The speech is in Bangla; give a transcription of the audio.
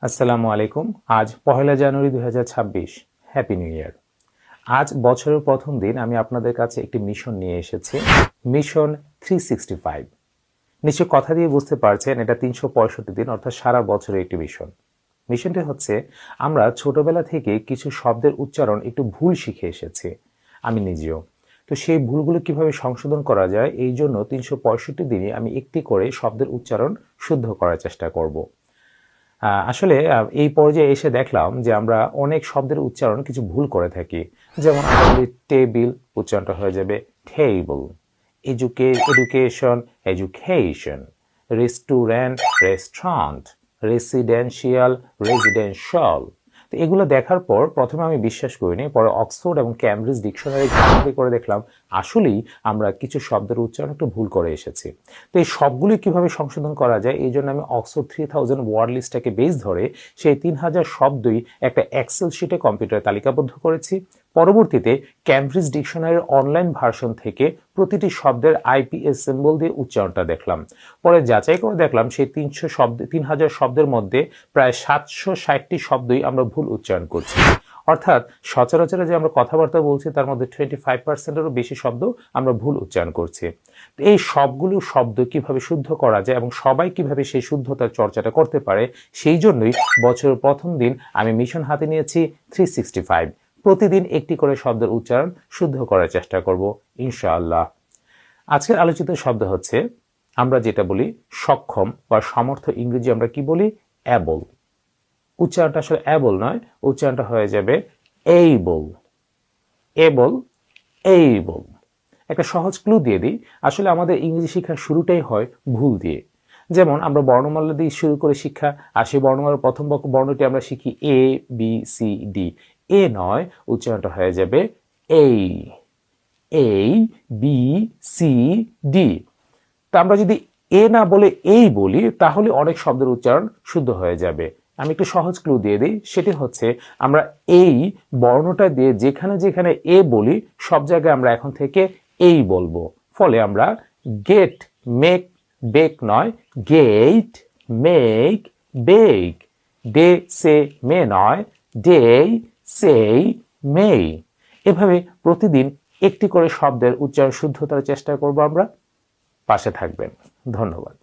আসসালামু আলাইকুম। আজ পহেলা জানুয়ারি 2026। Happy new year. আজ বছরের প্রথম দিন আমি আপনাদের কাছে একটি মিশন নিয়ে এসেছি, মিশন 365। নিশ্চয় কথা দিয়ে বুঝতে পারছেন এটা 365 দিন অর্থাৎ সারা বছরের একটি মিশন। মিশনটি হচ্ছে আমরা ছোটবেলা থেকে কিছু শব্দের উচ্চারণ একটু ভুল শিখে এসেছি, আমি নিজেও। তো সেই ভুলগুলো কিভাবে সংশোধন করা যায় এই জন্য 365 দিনই আমি একটি করে শব্দের উচ্চারণ শুদ্ধ করার চেষ্টা করব। আসলে এই পর্যায়ে এসে দেখলাম যে আমরা অনেক শব্দের উচ্চারণ কিছু ভুল করে থাকি। যেমন আমরা বলি টেবিল, উচ্চারণটা হয়ে যাবে table. Education, education. Restaurant, restaurant. Residential, residential. তো এগুলো দেখার পর প্রথমে আমি বিশ্বাস করিনি, পরে অক্সফোর্ড এবং ক্যামব্রিজ ডিকশনারি ঘাটাঘাটি করে দেখলাম আসলেই আমরা কিছু শব্দের উচ্চারণ একটু ভুল করে এসেছি। তো এই সবগুলি কিভাবে সংশোধন করা যায় এই জন্য আমি অক্সফোর্ড 3000 ওয়ার্ড লিস্টটাকে বেস ধরে সেই 3000 শব্দই একটা এক্সেল শিটে কম্পিউটারে তালিকাবদ্ধ করেছি। পরবর্তীতে ক্যামব্রিজ ডিকশনারির অনলাইন ভার্সন থেকে প্রতিটি শব্দের আইপিএস সিম্বল দিয়ে উচ্চারণটা দেখলাম। পরে যাচাই করে দেখলাম সেই 3000 শব্দের মধ্যে প্রায় 760টি শব্দই আমরা ভুল উচ্চারণ করছি। অর্থাৎ সচরাচর যে আমরা কথাবার্তা বলছি তার মধ্যে 25%-এরও বেশি শব্দ আমরা ভুল উচ্চারণ করছি। এই সবগুলো শব্দ কিভাবে শুদ্ধ করা যায় এবং সবাই কিভাবে সেই শুদ্ধতার চর্চাটা করতে পারে সেই জন্যই বছরের প্রথম দিন আমি মিশন হাতে নিয়েছি 365। প্রতিদিন একটি করে শব্দের উচ্চারণ শুদ্ধ করার চেষ্টা করব ইনশাআল্লাহ। আজকের আলোচিত শব্দ হচ্ছে, আমরা যেটা বলি সক্ষম বা সমর্থ, ইংরেজি আমরা কি বলি? অ্যাবল। উচ্চারণটা আসলে অ্যাবল নয়, উচ্চারণটা হয়ে যাবে এইবল। Able, able. একটা সহজ ক্লু দিয়ে দিই, আসলে আমাদের ইংরেজি শিক্ষার শুরুটাই হয় ভুল দিয়ে। যেমন আমরা বর্ণমালা দিয়ে শুরু করে শিক্ষা, আর সেই বর্ণমালার প্রথম বর্ণটি আমরা শিখি এ বি সি ডি। এ নয়, উচ্চারণটা হয়ে যাবে এই। এই বি সি ডি। তা আমরা যদি এ না বলে এই বলি তাহলে অনেক শব্দের উচ্চারণ শুদ্ধ হয়ে যাবে। আমি একটু সহজ ক্লু দিয়ে দিই, সেটি হচ্ছে আমরা এই বর্ণটা দিয়ে যেখানে যেখানে এ বলি সব জায়গায় আমরা এখন থেকে এই বলবো। ফলে আমরা গেট, মেক, বেক নয়, গেট, মেক, বেক। ডে, সে, মে নয়, ডে, সেই, মে। এভাবে প্রতিদিন একটি করে শব্দের উচ্চারণ শুদ্ধতার চেষ্টা করব আমরা। পাশে থাকবেন। ধন্যবাদ।